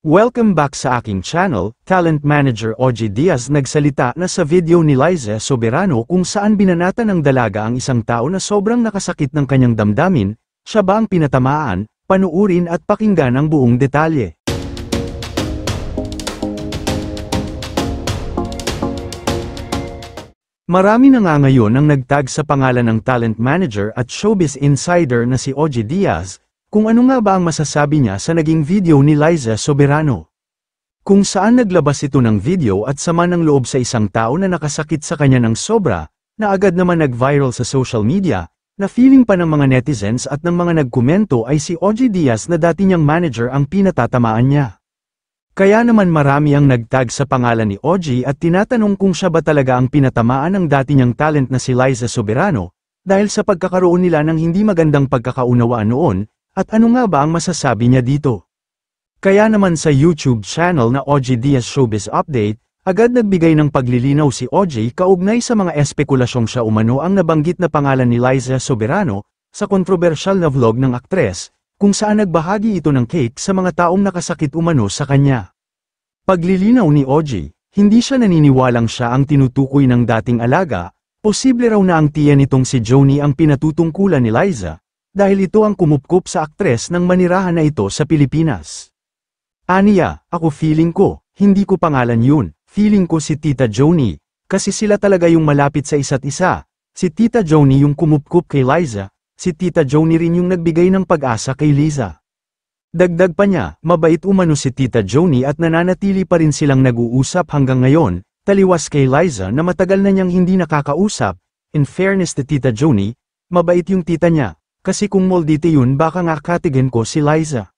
Welcome back sa aking channel. Talent manager OG Diaz nagsalita na sa video ni Liza Soberano kung saan binanatan ng dalaga ang isang tao na sobrang nakasakit ng kanyang damdamin. Siya ba ang pinatamaan? Panuurin at pakinggan ang buong detalye. Marami na nga ngayon ang nagtag sa pangalan ng talent manager at showbiz insider na si OG Diaz, kung ano nga ba ang masasabi niya sa naging video ni Liza Soberano. Kung saan naglabas ito ng video at sama ng loob sa isang tao na nakasakit sa kanya ng sobra, na agad naman nag-viral sa social media, na feeling pa ng mga netizens at ng mga nagkomento ay si OG Diaz na dati niyang manager ang pinatatamaan niya. Kaya naman marami ang nagtag sa pangalan ni OG at tinatanong kung siya ba talaga ang pinatamaan ng dati niyang talent na si Liza Soberano, dahil sa pagkakaroon nila ng hindi magandang pagkakaunawaan noon. At ano nga ba ang masasabi niya dito? Kaya naman sa YouTube channel na OG Diaz Showbiz Update, agad nagbigay ng paglilinaw si OG kaugnay sa mga espekulasyong siya umano ang nabanggit na pangalan ni Liza Soberano, sa kontrobersyal na vlog ng aktres, kung saan nagbahagi ito ng cake sa mga taong nakasakit umano sa kanya. Paglilinaw ni OG, hindi siya naniniwalang siya ang tinutukoy ng dating alaga, posible raw na ang tiya nitong si Joni ang pinatutungkulan ni Liza, dahil ito ang kumupkup sa aktres ng manirahan na ito sa Pilipinas. Aniya, ako feeling ko, hindi ko pangalan yun, feeling ko si Tita Joni, kasi sila talaga yung malapit sa isa't isa, si Tita Joni yung kumupkup kay Liza, si Tita Joni rin yung nagbigay ng pag-asa kay Liza. Dagdag pa niya, mabait umano si Tita Joni at nananatili pa rin silang nag-uusap hanggang ngayon, taliwas kay Liza na matagal na niyang hindi nakakausap. In fairness to Tita Joni, mabait yung tita niya. Kasi kung moldite yun baka nga katigan ko si Liza.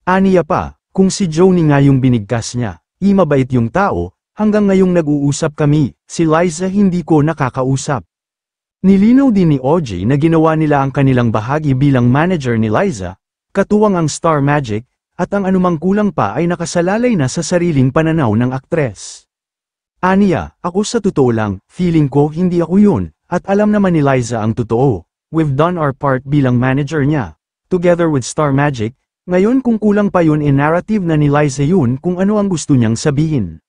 Aniya pa, kung si Joni nga yung binigkas niya, mabait yung tao, hanggang ngayong nag-uusap kami, si Liza hindi ko nakakausap. Nilinaw din ni OG na ginawa nila ang kanilang bahagi bilang manager ni Liza, katuwang ang Star Magic, at ang anumang kulang pa ay nakasalalay na sa sariling pananaw ng aktres. Aniya, ako sa totoo lang, feeling ko hindi ako yun, at alam naman ni Liza ang totoo. We've done our part bilang manager niya, together with Star Magic, ngayon kung kulang pa yun narrative na ni Liza yun kung ano ang gusto niyang sabihin.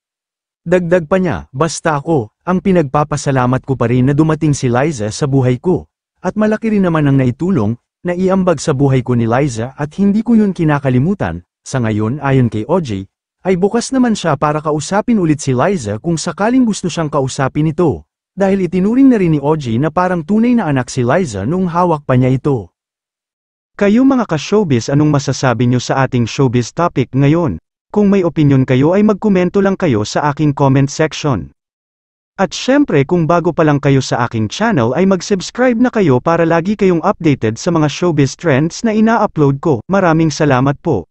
Dagdag pa niya, basta ako, ang pinagpapasalamat ko pa rin na dumating si Liza sa buhay ko, at malaki rin naman ang naitulong, na iambag sa buhay ko ni Liza at hindi ko yun kinakalimutan. Sa ngayon ayon kay OG, ay bukas naman siya para kausapin ulit si Liza kung sakaling gusto siyang kausapin ito. Dahil itinuring na rin ni OG na parang tunay na anak si Liza nung hawak pa niya ito. Kayo mga ka-showbiz, anong masasabi nyo sa ating showbiz topic ngayon? Kung may opinion kayo ay magkomento lang kayo sa aking comment section. At syempre kung bago pa lang kayo sa aking channel ay mag-subscribe na kayo para lagi kayong updated sa mga showbiz trends na ina-upload ko. Maraming salamat po.